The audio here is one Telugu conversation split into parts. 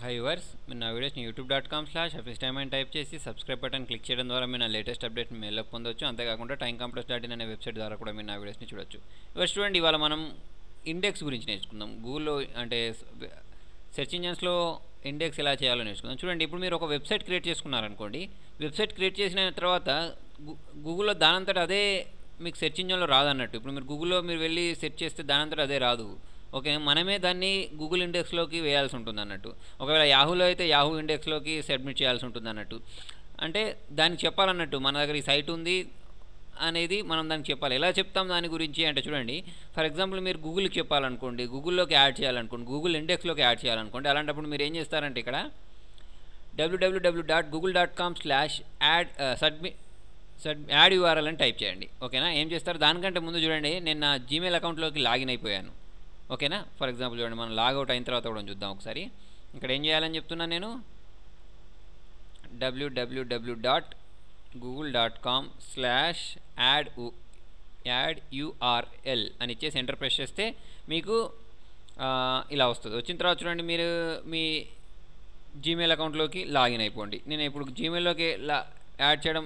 హై వ్యూవర్స్, మీరు నా వీడియోస్ని youtube.com/officetime అని టైప్ చేసి సబ్స్క్రైబ్ బటన్ క్లిక్ చేయడం ద్వారా మీరు నా లేటెస్ట్ అప్డేట్ని మెయిల్లో పొందవచ్చు. అంతేకాకుండా timecompass.in అనే వెబ్సైట్ ద్వారా కూడా మీరు నా వీడియోస్ని చూడొచ్చు. ఇవాళ చూడండి, ఇవాళ మనం ఇండెక్స్ గురించి నేర్చుకుందాం. గూగుల్లో అంటే సెర్చ్ ఇంజన్స్లో ఇండెక్స్ ఎలా చేయాలో నేర్చుకుందాం. చూడండి, ఇప్పుడు మీరు ఒక వెబ్సైట్ క్రియేట్ చేసుకున్నారనుకోండి. వెబ్సైట్ క్రియేట్ చేసిన తర్వాత గూగుల్లో దానంతట అదే మీకు సెర్చ్ ఇంజన్లో రాదన్నట్టు. ఇప్పుడు మీరు గూగుల్లో వెళ్ళి సెర్చ్ చేస్తే దానంతట అదే రాదు. ఓకే, మనమే దాన్ని గూగుల్ ఇండెక్స్లోకి వేయాల్సి ఉంటుంది అన్నట్టు. ఒకవేళ యాహూలో అయితే యాహూ ఇండెక్స్లోకి సబ్మిట్ చేయాల్సి ఉంటుంది అన్నట్టు. అంటే దానికి చెప్పాలన్నట్టు మన దగ్గర ఈ సైట్ ఉంది అనేది మనం దానికి చెప్పాలి. ఎలా చెప్తాం దాని గురించి అంటే చూడండి, ఫర్ ఎగ్జాంపుల్ మీరు గూగుల్కి చెప్పాలనుకోండి, గూగుల్లోకి యాడ్ చేయాలనుకోండి, గూగుల్ ఇండెక్స్లోకి యాడ్ చేయాలనుకోండి. అలాంటప్పుడు మీరు ఏం చేస్తారంటే ఇక్కడ www.google.com/add URL అని టైప్ చేయండి. ఓకేనా, ఏం చేస్తారు దానికంటే ముందు చూడండి, నేను నా జీమెయిల్ అకౌంట్లోకి లాగిన్ అయిపోయాను. ఓకేనా, ఫర్ ఎగ్జాంపుల్ చూడండి, మనం లాగౌట్ అయిన తర్వాత కూడా చూద్దాం ఒకసారి. ఇక్కడ ఏం చేయాలని చెప్తున్నాను నేను, www.google.com/add URL అని ఇచ్చేసి ఎంటర్ ప్రెస్ చేస్తే మీకు ఇలా వస్తుంది. వచ్చిన తర్వాత చూడండి, మీరు మీ జీమెయిల్ అకౌంట్లోకి లాగిన్ అయిపోండి. నేను ఇప్పుడు జీమెయిల్లోకి యాడ్ చేయడం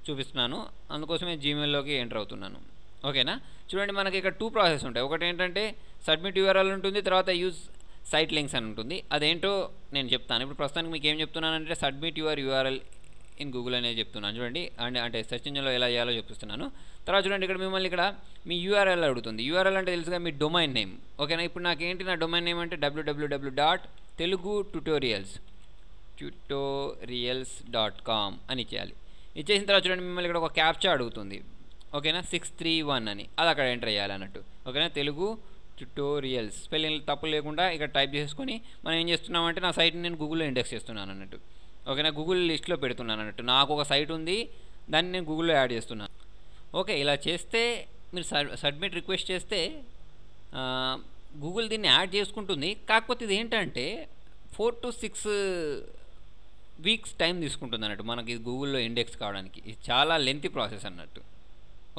చూపిస్తున్నాను, అందుకోసమే జీమెయిల్లోకి ఎంటర్ అవుతున్నాను. ఓకేనా, చూడండి, మనకి ఇక్కడ 2 ప్రాసెస్ ఉంటాయి. ఒకటి ఏంటంటే సబ్మిట్ యూఆర్ఎల్ ఉంటుంది, తర్వాత యూజ్ సైట్ లింక్స్ అని ఉంటుంది. అదేంటో నేను చెప్తాను. ఇప్పుడు ప్రస్తుతానికి మీకు ఏం చెప్తున్నానంటే submit your URL in Google అనేది చెప్తున్నాను. చూడండి, అంటే సెర్చ్ ఇంజిన్లో ఎలా చేయాలో చూపిస్తున్నాను. తర్వాత చూడండి, ఇక్కడ మిమ్మల్ని ఇక్కడ మీ యూఆర్ఎల్ అడుగుతుంది. యూఆర్ఎల్ అంటే తెలుసుగా మీ డొమైన్ నేమ్. ఓకేనా, ఇప్పుడు నాకేంటి నా డొమైన్ నేమ్ అంటే www.telugututorials.com అని ఇచ్చేయాలి. ఇచ్చేసిన తర్వాత చూడండి, మిమ్మల్ని ఇక్కడ ఒక క్యాప్చా అడుగుతుంది. ఓకేనా, 631 అని, అది అక్కడ ఎంటర్ చేయాలన్నట్టు. ఓకేనా, తెలుగు ట్యుటోరియల్స్ స్పెల్లింగ్ తప్పు లేకుండా ఇక్కడ టైప్ చేసుకొని మనం ఏం చేస్తున్నామంటే నా సైట్ని నేను గూగుల్లో ఇండెక్స్ చేస్తున్నాను అన్నట్టు. ఓకేనా, గూగుల్ లిస్ట్లో పెడుతున్నాను అన్నట్టు. నాకు ఒక సైట్ ఉంది, దాన్ని నేను గూగుల్లో యాడ్ చేస్తున్నాను. ఓకే, ఇలా చేస్తే మీరు సబ్మిట్ రిక్వెస్ట్ చేస్తే గూగుల్ దీన్ని యాడ్ చేసుకుంటుంది. కాకపోతే ఇది ఏంటంటే 4 to 6 వీక్స్ టైం తీసుకుంటుంది అన్నట్టు మనకి గూగుల్లో ఇండెక్స్ కావడానికి. ఇది చాలా లెంతీ ప్రాసెస్ అన్నట్టు.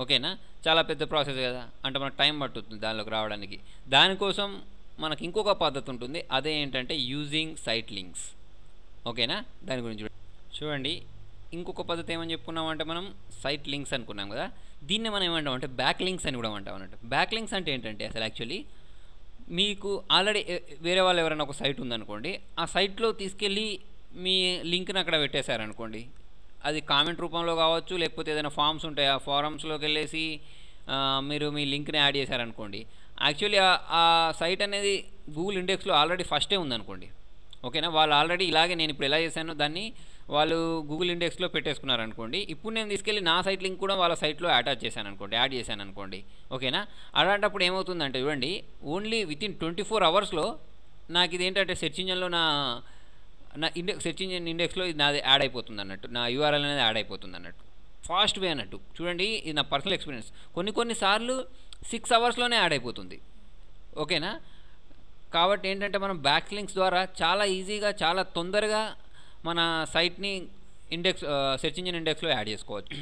ఓకేనా, చాలా పెద్ద ప్రాసెస్ కదా, అంటే మనకు టైం పట్టుతుంది దానిలోకి రావడానికి. దానికోసం మనకి ఇంకొక పద్ధతి ఉంటుంది, అదే ఏంటంటే యూజింగ్ సైట్ లింక్స్. ఓకేనా, దాని గురించి చూడండి. ఇంకొక పద్ధతి ఏమని చెప్పుకున్నామంటే మనం సైట్ లింక్స్ అనుకున్నాం కదా, దీన్ని మనం ఏమంటాం అంటే బ్యాక్ లింక్స్ అని కూడా అంటాం అన్నట్టు. బ్యాక్ లింక్స్ అంటే ఏంటంటే అసలు యాక్చువల్లీ మీకు ఆల్రెడీ వేరే వాళ్ళు ఎవరైనా ఒక సైట్ ఉందనుకోండి, ఆ సైట్లో తీసుకెళ్ళి మీ లింక్ని అక్కడ పెట్టేశారనుకోండి, అది కామెంట్ రూపంలో కావచ్చు, లేకపోతే ఏదైనా ఫామ్స్ ఉంటాయి, ఆ ఫారమ్స్లోకి వెళ్ళేసి మీరు మీ లింక్ని యాడ్ చేశారనుకోండి. యాక్చువల్లీ ఆ సైట్ అనేది గూగుల్ ఇండెక్స్లో ఆల్రెడీ ఫస్టే ఉందనుకోండి. ఓకేనా, వాళ్ళు ఆల్రెడీ ఇలాగే నేను ఇప్పుడు ఎలా చేశానో దాన్ని వాళ్ళు గూగుల్ ఇండెక్స్లో పెట్టేసుకున్నారనుకోండి. ఇప్పుడు నేను తీసుకెళ్ళి నా సైట్ లింక్ కూడా వాళ్ళ సైట్లో యాడ్ చేశాను అనుకోండి. ఓకేనా, అలాంటప్పుడు ఏమవుతుందంటే చూడండి, ఓన్లీ వితిన్ 24 అవర్స్లో నాకు ఇది ఏంటంటే సెర్చ్ ఇంజన్లో నా సెర్చ్ ఇంజిన్ ఇండెక్స్లో ఇది నాది యాడ్ అయిపోతుంది అన్నట్టు, నా యూఆర్ఎల్ అనేది యాడ్ అయిపోతుంది అన్నట్టు. ఫాస్ట్ వే అన్నట్టు. చూడండి, ఇది నా పర్సనల్ ఎక్స్పీరియన్స్. కొన్నిసార్లు 6 అవర్స్లోనే యాడ్ అయిపోతుంది. ఓకేనా, కాబట్టి ఏంటంటే మనం బ్యాక్ లింక్స్ ద్వారా చాలా ఈజీగా చాలా తొందరగా మన సైట్ని సెర్చ్ ఇంజిన్ ఇండెక్స్లో యాడ్ చేసుకోవచ్చు.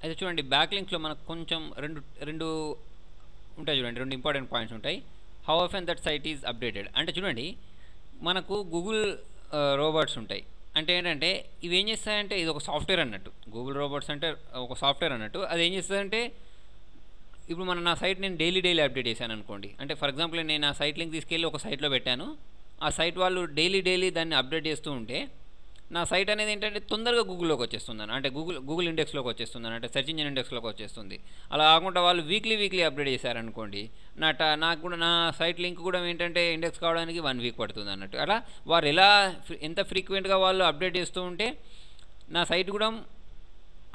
అయితే చూడండి, బ్యాక్ లింక్స్లో మనకు కొంచెం రెండు ఉంటాయి చూడండి, 2 ఇంపార్టెంట్ పాయింట్స్ ఉంటాయి. How often that site is updated అంటే చూడండి, మనకు గూగుల్ రోబోట్స్ ఉంటాయి. అంటే ఏంటంటే ఇవి ఏం చేస్తాయంటే ఇది ఒక సాఫ్ట్వేర్ అన్నట్టు. గూగుల్ రోబోట్స్ అంటే ఒక సాఫ్ట్వేర్ అన్నట్టు. అది ఏం చేస్తుందంటే ఇప్పుడు నా సైట్ నేను డైలీ అప్డేట్ చేశాను అనుకోండి. అంటే ఫర్ ఎగ్జాంపుల్ నేను నా సైట్ లింక్ తీసుకెళ్ళి ఒక సైట్లో పెట్టాను. ఆ సైట్ వాళ్ళు డైలీ దాన్ని అప్డేట్ చేస్తూ ఉంటే నా సైట్ అనేది ఏంటంటే తొందరగా గూగుల్లోకి వచ్చేస్తుందని, అంటే గూగుల్ ఇండెక్స్లోకి వచ్చేస్తుందని, అంటే సెర్చ్ ఇంజిన్ ఇండెక్స్లోకి వచ్చేస్తుంది. అలా కాకుండా వాళ్ళు వీక్లీ అప్డేట్ చేశారనుకోండి, నాకు కూడా నా సైట్ లింక్ కూడా ఏంటంటే ఇండెక్స్ కావడానికి 1 వీక్ పడుతుంది అన్నట్టు. అలా వారు ఎంత ఫ్రీక్వెంట్గా వాళ్ళు అప్డేట్ చేస్తూ ఉంటే నా సైట్ కూడా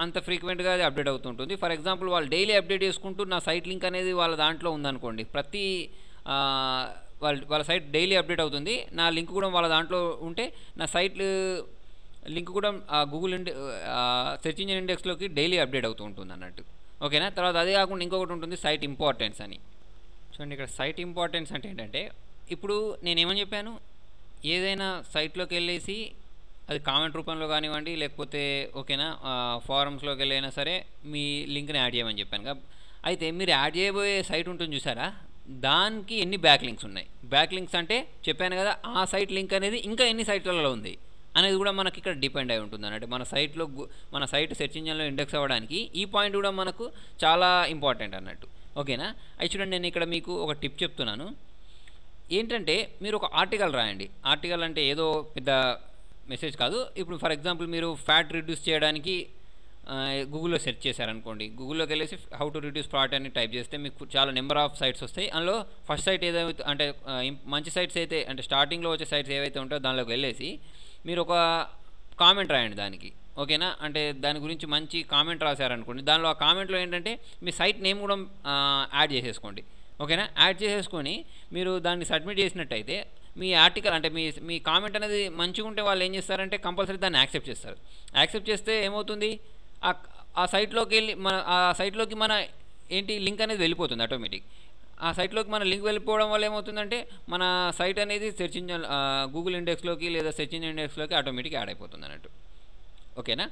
అంత ఫ్రీక్వెంట్గా అది అప్డేట్ అవుతుంటుంది. ఫర్ ఎగ్జాంపుల్ వాళ్ళు డైలీ అప్డేట్ చేసుకుంటూ నా సైట్ లింక్ అనేది వాళ్ళ దాంట్లో ఉందనుకోండి, ప్రతి వాళ్ళ సైట్ డైలీ అప్డేట్ అవుతుంది. నా లింక్ కూడా వాళ్ళ దాంట్లో ఉంటే నా సైట్ లింక్ కూడా గూగుల్ సెర్చ్ ఇంజిన్ ఇండెక్స్లోకి డైలీ అప్డేట్ అవుతూ ఉంటుంది అన్నట్టు. ఓకేనా, తర్వాత అదే కాకుండా ఇంకొకటి ఉంటుంది సైట్ ఇంపార్టెన్స్ అని. చూడండి, ఇక్కడ సైట్ ఇంపార్టెన్స్ అంటే ఏంటంటే ఇప్పుడు నేనేమని చెప్పాను, ఏదైనా సైట్లోకి వెళ్ళేసి అది కామెంట్ రూపంలో కానివ్వండి, లేకపోతే ఓకేనా ఫారమ్స్లోకి వెళ్ళైనా సరే మీ లింక్ని యాడ్ చేయమని చెప్పాను. అయితే మీరు యాడ్ చేయబోయే సైట్ ఉంటుంది చూసారా, దానికి ఎన్ని బ్యాక్ లింక్స్ ఉన్నాయి. బ్యాక్ లింక్స్ అంటే చెప్పాను కదా, ఆ సైట్ లింక్ అనేది ఇంకా ఎన్ని సైట్లలో ఉంది అనేది కూడా మనకి ఇక్కడ డిపెండ్ అయి ఉంటుంది అన్నట్టు. మన సైట్ సెర్చ్ ఇంజిన్లో ఇండెక్స్ అవ్వడానికి ఈ పాయింట్ కూడా మనకు చాలా ఇంపార్టెంట్ అన్నట్టు. ఓకేనా. అయితే చూడండి, నేను ఇక్కడ మీకు ఒక టిప్ చెప్తున్నాను. ఏంటంటే మీరు ఒక ఆర్టికల్ రాయండి. ఆర్టికల్ అంటే ఏదో పెద్ద మెసేజ్ కాదు. ఇప్పుడు ఫర్ ఎగ్జాంపుల్ మీరు ఫ్యాట్ రిడ్యూస్ చేయడానికి గూగుల్లో సెర్చ్ చేశారనుకోండి. గూగుల్లోకి వెళ్ళేసి హౌ టు రిడ్యూస్ ఫ్యాట్ అని టైప్ చేస్తే మీకు చాలా నెంబర్ ఆఫ్ సైట్స్ వస్తాయి. అందులో ఫస్ట్ సైట్ ఏదైతే అంటే మంచి సైట్స్ అయితే అంటే స్టార్టింగ్లో వచ్చే సైట్స్ ఏవైతే ఉంటాయో దానిలోకి వెళ్ళేసి మీరు ఒక కామెంట్ రాయండి దానికి. ఓకేనా. అంటే దాని గురించి మంచి కామెంట్ రాశారనుకోండి, దానిలో ఆ కామెంట్లో ఏంటంటే మీ సైట్ నేమ్ కూడా యాడ్ చేసేసుకోండి. ఓకేనా. యాడ్ చేసేసుకొని మీరు దాన్ని సబ్మిట్ చేసినట్టయితే మీ ఆర్టికల్ అంటే మీ కామెంట్ అనేది మంచిగా ఉంటే వాళ్ళు ఏం చేస్తారంటే కంపల్సరీ దాన్ని యాక్సెప్ట్ చేస్తారు. యాక్సెప్ట్ చేస్తే ఏమవుతుంది, ఆ సైట్లోకి వెళ్ళి ఆ సైట్లోకి మన ఏంటి లింక్ అనేది వెళ్ళిపోతుంది ఆటోమేటిక్. ఆ సైట్లోకి మన లింక్ వెళ్ళిపోవడం వల్ల ఏమవుతుందంటే మన సైట్ అనేది సెర్చ్ ఇంజిన్ గూగుల్ ఇండెక్స్లోకి లేదా సెర్చ్ ఇంజిన్ ఇండెక్స్లోకి ఆటోమేటిక్ యాడ్ అయిపోతుంది అన్నట్టు. ఓకేనా.